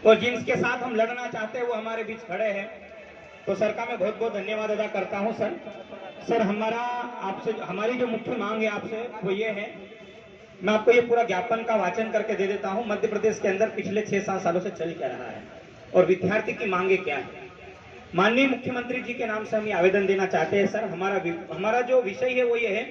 और जिनके साथ हम लड़ना चाहते हैं वो हमारे बीच खड़े हैं। तो सर का मैं बहुत बहुत धन्यवाद अदा करता हूं। सर हमारा आपसे हमारी जो मुख्य मांग है आपसे वो ये है, मैं आपको ये पूरा ज्ञापन का वाचन करके दे देता हूं। मध्य प्रदेश के अंदर पिछले 6-7 सालों से चल क्या रहा है और विद्यार्थी की मांगे क्या है। माननीय मुख्यमंत्री जी के नाम से हम ये आवेदन देना चाहते हैं। सर हमारा जो विषय है वो ये है,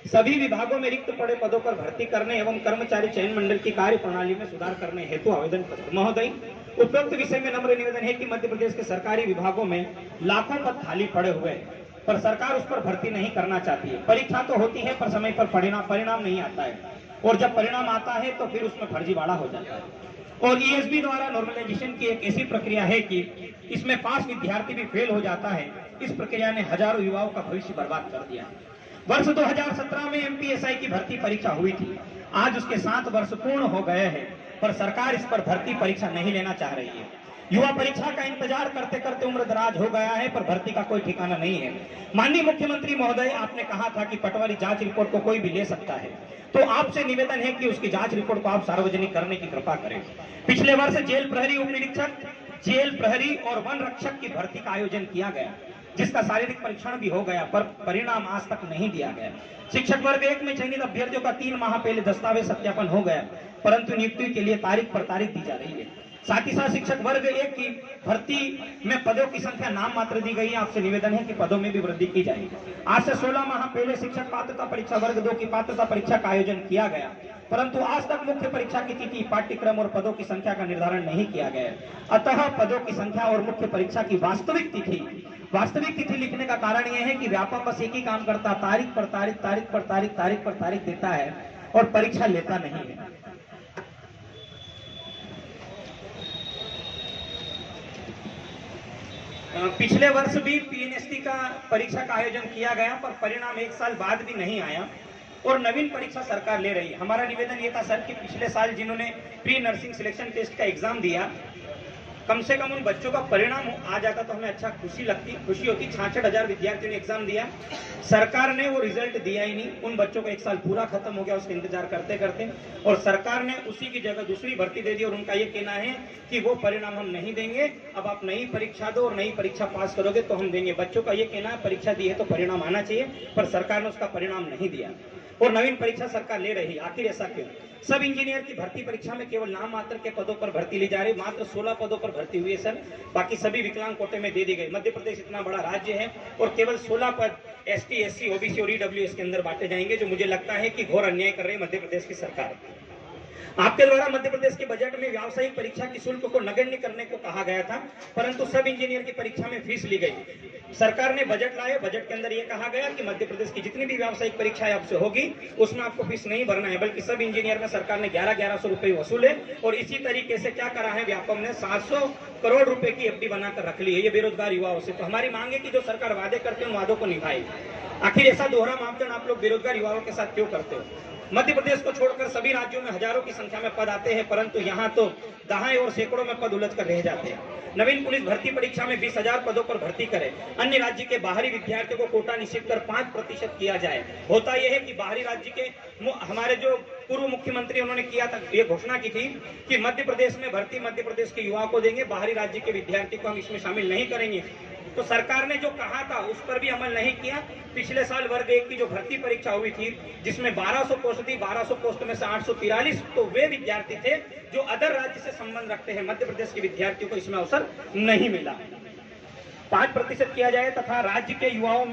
सभी विभागों में रिक्त पड़े पदों पर भर्ती करने एवं कर्मचारी चयन मंडल की कार्य प्रणाली में सुधार करने हेतु आवेदन पत्र। महोदय, उपरोक्त विषय में नम्र निवेदन है कि मध्य प्रदेश के सरकारी विभागों में लाखों पद खाली पड़े हुए हैं, पर सरकार उस पर भर्ती नहीं करना चाहती है। परीक्षा तो होती है पर समय पर परिणाम नहीं आता है, और जब परिणाम आता है तो फिर उसमें फर्जीवाड़ा हो जाता है। और ईएसबी द्वारा नॉर्मलाइजेशन की एक ऐसी प्रक्रिया है कि इसमें पास विद्यार्थी भी फेल हो जाता है। इस प्रक्रिया ने हजारों युवाओं का भविष्य बर्बाद कर दिया है। वर्ष 2017 में एमपीएसआई की भर्ती परीक्षा हुई थी। आज उसके 7 वर्ष पूर्ण हो गए हैं, पर सरकार इस पर भर्ती परीक्षा नहीं लेना चाह रही है। युवा परीक्षा का इंतजार करते करते उम्र दराज हो गया है, पर भर्ती का कोई ठिकाना नहीं है। माननीय मुख्यमंत्री महोदय, आपने कहा था कि पटवारी जांच रिपोर्ट को कोई भी ले सकता है, तो आपसे निवेदन है कि उसकी जांच रिपोर्ट को आप सार्वजनिक करने की कृपा करें। पिछले वर्ष जेल प्रहरी उप निरीक्षक, जेल प्रहरी और वन रक्षक की भर्ती का आयोजन किया गया, जिसका शारीरिक परीक्षण भी हो गया, पर परिणाम आज तक नहीं दिया गया। शिक्षक वर्ग 1 में चयनित अभ्यर्थियों का 3 माह पहले दस्तावेज सत्यापन हो गया, परंतु नियुक्ति के लिए तारीख पर तारीख दी जा रही है। साथ ही साथ शिक्षक वर्ग 1 की भर्ती में पदों की संख्या नाम मात्र दी गई है। आपसे निवेदन है कि पदों में भी वृद्धि की जाए। आज से 16 माह पहले शिक्षक पात्रता परीक्षा वर्ग 2 की पात्रता परीक्षा का आयोजन किया गया, परंतु आज तक मुख्य परीक्षा की तिथि, पाठ्यक्रम और पदों की संख्या का निर्धारण नहीं किया गया। अतः पदों की संख्या और मुख्य परीक्षा की वास्तविक तिथि लिखने का कारण यह है कि व्यापक बस एक ही काम करता, तारीख पर तारीख, तारीख पर तारीख, तारीख पर तारीख देता है और परीक्षा लेता नहीं है। पिछले वर्ष भी पीएनएसटी का परीक्षा का आयोजन किया गया, पर परिणाम 1 साल बाद भी नहीं आया और नवीन परीक्षा सरकार ले रही है। हमारा निवेदन ये था सर कि पिछले साल जिन्होंने प्री नर्सिंग सिलेक्शन टेस्ट का एग्जाम दिया, कम से कम उन बच्चों का परिणाम आ जाता तो हमें अच्छा खुशी होती। 66,000 विद्यार्थियों ने एग्जाम दिया, सरकार ने वो रिजल्ट दिया ही नहीं। उन बच्चों का 1 साल पूरा खत्म हो गया उसका इंतजार करते करते, और सरकार ने उसी की जगह दूसरी भर्ती दे दी और उनका ये कहना है कि वो परिणाम हम नहीं देंगे, अब आप नई परीक्षा दो और नई परीक्षा पास करोगे तो हम देंगे। बच्चों का ये कहना है परीक्षा दी है तो परिणाम आना चाहिए, पर सरकार ने उसका परिणाम नहीं दिया और नवीन परीक्षा सरकार ले रही। आखिर ऐसा क्यों? सब इंजीनियर की भर्ती परीक्षा में केवल नाम मात्र के पदों पर भर्ती ली जा रही। मात्र 16 पदों पर भर्ती हुई है सर, बाकी सभी विकलांग कोटे में दे दी गई। मध्य प्रदेश इतना बड़ा राज्य है और केवल 16 पद एसटी, एससी, ओबीसी और ईडब्ल्यूएस के अंदर बांटे जाएंगे, जो मुझे लगता है कि घोर अन्याय कर रही है मध्य प्रदेश की सरकार। आपके द्वारा मध्य प्रदेश के बजट में व्यावसायिक परीक्षा की शुल्क को नगण्य करने को कहा गया था, परंतु सब इंजीनियर की परीक्षा में फीस ली गई। सरकार ने बजट लाए, बजट के अंदर यह कहा गया कि मध्य प्रदेश की जितनी भी व्यावसायिक परीक्षाएं आपसे होगी उसमें आपको फीस नहीं भरना है, बल्कि सब इंजीनियर में सरकार ने 1100 रुपए वसूले। और इसी तरीके से क्या करा है, व्यापम ने 700 करोड़ रुपए की एफडी बनाकर रख ली है ये बेरोजगार युवाओं से। तो हमारी मांग है कि जो सरकार वादे करते हैं उन वादों को निभाए। आखिर ऐसा दोहरा मापदंड आप लोग बेरोजगार युवाओं के साथ क्यों करते हो? मध्य प्रदेश को छोड़कर सभी राज्यों में हजारों की संख्या में पद आते हैं, परंतु यहाँ तो दहाई और सैकड़ों में पद उलझ कर रह जाते हैं। नवीन पुलिस भर्ती परीक्षा में 20,000 पदों पर भर्ती करें। अन्य राज्य के बाहरी विद्यार्थियों को कोटा निश्चित कर 5% किया जाए। होता यह है कि बाहरी राज्य के हमारे जो पूर्व मुख्यमंत्री उन्होंने किया था, ये घोषणा की थी कि मध्य प्रदेश में भर्ती मध्य प्रदेश के युवाओं को देंगे, बाहरी राज्य के विद्यार्थी को हम इसमें शामिल नहीं करेंगे। तो सरकार ने जो कहा था उस पर भी अमल नहीं किया। पिछले साल वर्ग 1 की जो भर्ती परीक्षा हुई थी जिसमें 1200 पोस्ट थी, 1200 पोस्ट में से 843 तो वे विद्यार्थी थे जो अदर राज्य से संबंध रखते हैं। मध्य प्रदेश के विद्यार्थियों को इसमें अवसर नहीं मिला। 5% किया जाए तथा राज्य के युवाओं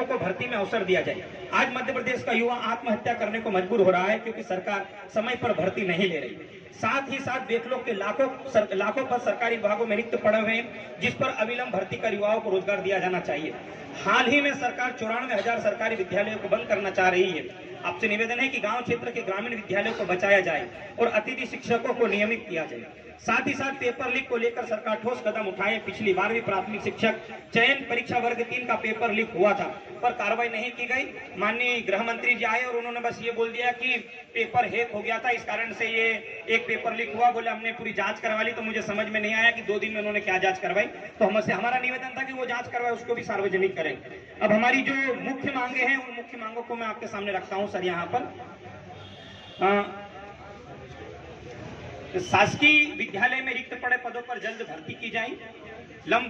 को भर्ती में अवसर दिया जाए। आज मध्य प्रदेश का युवा आत्महत्या करने को मजबूर हो रहा है क्योंकि सरकार समय पर भर्ती नहीं ले रही। साथ ही साथ बेखलों के लाखों पद सरकारी विभागों में रिक्त पड़े हुए हैं, जिस पर अविलंब भर्ती कर युवाओं को रोजगार दिया जाना चाहिए। हाल ही में सरकार 94,000 सरकारी विद्यालयों को बंद करना चाह रही है। आपसे निवेदन है कि गांव क्षेत्र के ग्रामीण विद्यालयों को बचाया जाए और अतिथि शिक्षकों को नियमित किया जाए। साथ ही साथ पेपर लीक को लेकर सरकार ठोस कदम उठाए। पिछली 12वीं प्राथमिक शिक्षक चयन परीक्षा वर्ग 3 का पेपर लीक हुआ था, पर कार्रवाई नहीं की गई। माननीय गृह मंत्री जी आए और उन्होंने बस ये बोल दिया कि पेपर हैक हो गया था, इस कारण से ये एक पेपर लीक हुआ। बोले हमने पूरी जांच करवा ली। तो मुझे समझ में नहीं आया कि 2 दिन में उन्होंने क्या जांच करवाई। तो हमसे हमारा निवेदन था कि वो जांच करवाए, उसको भी सार्वजनिक करें। अब हमारी जो मुख्य मांगे हैं उन मुख्य मांगों को मैं आपके सामने रखता हूं सर। यहाँ पर शासकीय विद्यालय में रिक्त पड़े पदों पर जल्द भर्ती की जाए।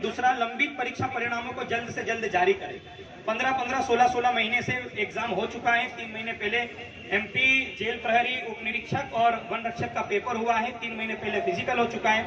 दूसरा, लंबित परीक्षा परिणामों को जल्द से जल्द जारी करें। 15-15, 16-16 महीने से एग्जाम हो चुका है। 3 महीने पहले एमपी जेल प्रहरी उप निरीक्षक और वन रक्षक का पेपर हुआ है। 3 महीने पहले फिजिकल हो चुका है,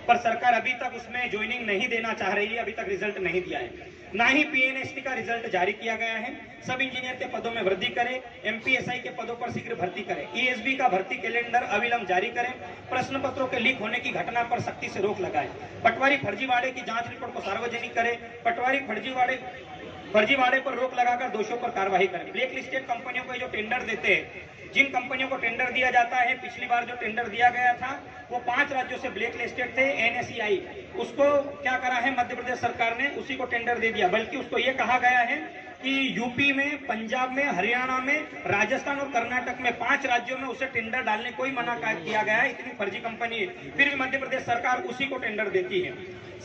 पर सरकार अभी तक उसमें ज्वाइनिंग नहीं देना चाह रही है। अभी तक रिजल्ट नहीं दिया है, ना ही पीएनएसटी का रिजल्ट जारी किया गया है। सब इंजीनियर के पदों में वृद्धि करें। एमपीएसआई के पदों पर शीघ्र भर्ती करें। ईएसबी का भर्ती कैलेंडर अविलंब जारी करें। प्रश्न पत्रों के लीक होने की घटना पर सख्ती से रोक लगाएं। पटवारी फर्जीवाड़े की जांच रिपोर्ट को सार्वजनिक करें। पटवारी फर्जीवाड़े पर रोक लगाकर दोषियों पर कार्रवाई करें। ब्लैक लिस्टेड कंपनियों को जो टेंडर देते हैं, जिन कंपनियों को टेंडर दिया जाता है, पिछली बार जो टेंडर दिया गया था वो 5 राज्यों से ब्लैक लिस्टेड थे। एनएसईआई उसको क्या करा है, मध्य प्रदेश सरकार ने उसी को टेंडर दे दिया। बल्कि उसको ये कहा गया है कि यूपी में, पंजाब में, हरियाणा में, राजस्थान और कर्नाटक में 5 राज्यों में उसे टेंडर डालने को ही मना किया गया है। इतनी फर्जी कंपनी है, फिर भी मध्य प्रदेश सरकार उसी को टेंडर देती है।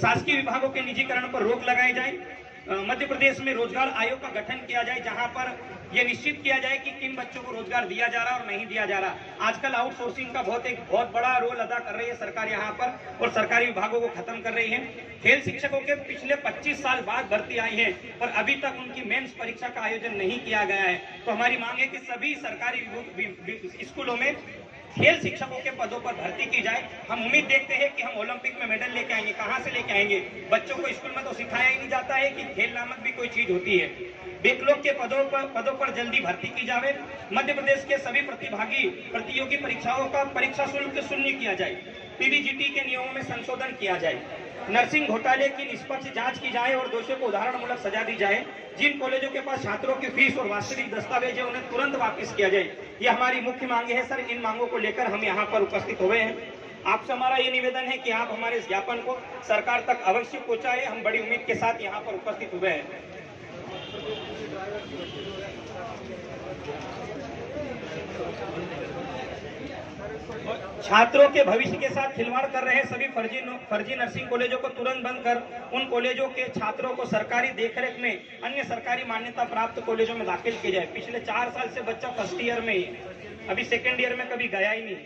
शासकीय विभागों के निजीकरण पर रोक लगाई जाए। मध्य प्रदेश में रोजगार आयोग का गठन किया जाए, जहां पर यह निश्चित किया जाए कि किन बच्चों को रोजगार दिया जा रहा है और नहीं दिया जा रहा। आजकल आउटसोर्सिंग का बहुत बड़ा रोल अदा कर रही है सरकार यहाँ पर, और सरकारी विभागों को खत्म कर रही है। खेल शिक्षकों के पिछले 25 साल बाद भर्ती आई है, पर अभी तक उनकी मेंस परीक्षा का आयोजन नहीं किया गया है। तो हमारी मांग है कि सभी सरकारी स्कूलों में खेल शिक्षकों के पदों पर भर्ती की जाए। हम उम्मीद देखते हैं कि हम ओलंपिक में मेडल लेके आएंगे। कहां से लेके आएंगे? बच्चों को स्कूल में तो सिखाया ही नहीं जाता है कि खेल नामक भी कोई चीज होती है। बैकलॉग के पदों पर जल्दी भर्ती की जाए। मध्य प्रदेश के सभी प्रतियोगी परीक्षाओं का परीक्षा शुल्क शून्य किया जाए। पीवीजीटी के नियमों में संशोधन किया जाए। नर्सिंग घोटाले की निष्पक्ष जांच की जाए और दोषियों को उदाहरणमूलक सजा दी जाए। जिन कॉलेजों के पास छात्रों की फीस और वास्तविक दस्तावेज है, उन्हें तुरंत वापस किया जाए। ये हमारी मुख्य मांगे है सर। इन मांगों को लेकर हम यहाँ पर उपस्थित हुए हैं। आपसे हमारा ये निवेदन है कि आप हमारे इस ज्ञापन को सरकार तक अवश्य पहुंचाएं। हम बड़ी उम्मीद के साथ यहाँ पर उपस्थित हुए हैं। छात्रों के भविष्य के साथ खिलवाड़ कर रहे सभी फर्जी नर्सिंग कॉलेजों को तुरंत बंद कर उन कॉलेजों के छात्रों को सरकारी देखरेख में अन्य सरकारी मान्यता प्राप्त कॉलेजों में दाखिल किया जाए। पिछले 4 साल से बच्चा फर्स्ट ईयर में ही, अभी सेकेंड ईयर में कभी गया ही नहीं।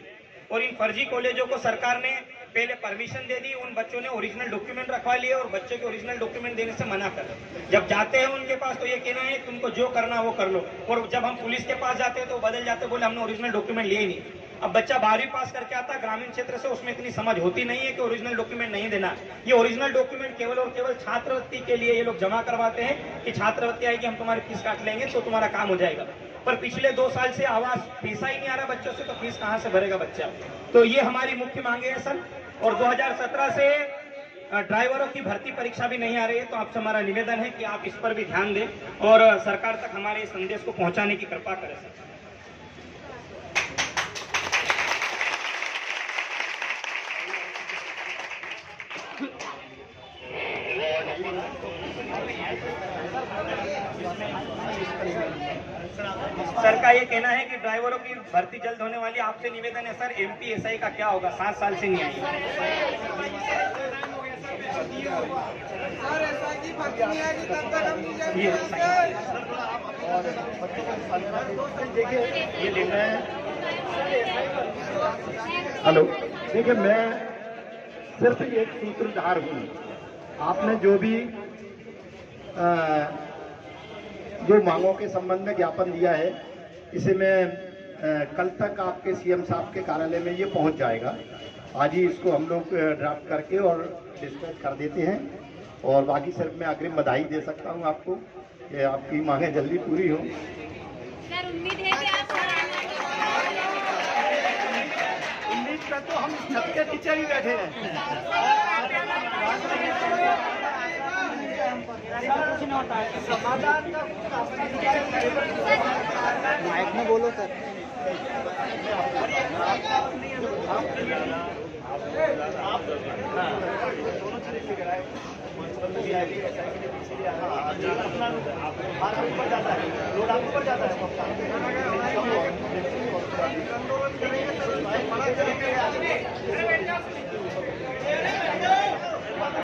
और इन फर्जी कॉलेजों को सरकार ने पहले परमिशन दे दी। उन बच्चों ने ओरिजिनल डॉक्यूमेंट रखवा लिए और बच्चों के ओरिजिनल डॉक्यूमेंट देने से मना कर। जब जाते हैं उनके पास तो ये कहना है तुमको जो करना वो कर लो, और जब हम पुलिस के पास जाते हैं तो बदल जाते, बोले हमने ओरिजिनल डॉक्यूमेंट लिए ही नहीं। अब बच्चा 12वीं पास करके आता ग्रामीण क्षेत्र से, उसमें इतनी समझ होती नहीं है कि ओरिजिनल डॉक्यूमेंट नहीं देना। ये ओरिजिनल डॉक्यूमेंट केवल और केवल छात्रवृत्ति के लिए ये लोग जमा करवाते हैं कि छात्रवृत्ति आएगी, हम तुम्हारी फीस काट लेंगे तो तुम्हारा काम हो जाएगा। पर पिछले 2 साल से आवाज पैसा ही नहीं आ रहा बच्चों से, तो फीस कहां से भरेगा बच्चा? तो ये हमारी मुख्य मांगे है सर। और 2017 से ड्राइवरों की भर्ती परीक्षा भी नहीं आ रही है, तो आपसे हमारा निवेदन है कि आप इस पर भी ध्यान दें और सरकार तक हमारे इस संदेश को पहुंचाने की कृपा करें सर। सर का ये कहना है कि ड्राइवरों की भर्ती जल्द होने वाली। आपसे निवेदन है सर, एमपीएसआई का क्या होगा? 7 साल से नहीं आई। हेलो, देखिए मैं सिर्फ एक सूत्रधार हूँ। आपने जो मांगों के संबंध में ज्ञापन दिया है, इसे मैं कल तक आपके सीएम साहब के कार्यालय में ये पहुंच जाएगा। आज ही इसको हम लोग ड्राफ्ट करके और डिस्पैच कर देते हैं। और बाकी सिर्फ मैं अग्रिम बधाई दे सकता हूं आपको कि आपकी मांगें जल्दी पूरी हो। सर उम्मीद है कि आप उम्मीद का तो हम छत के नीचे ही बैठे हैं। माइक में बोलो सर। ऊपर जाता है, लोड आप ऊपर जाता है।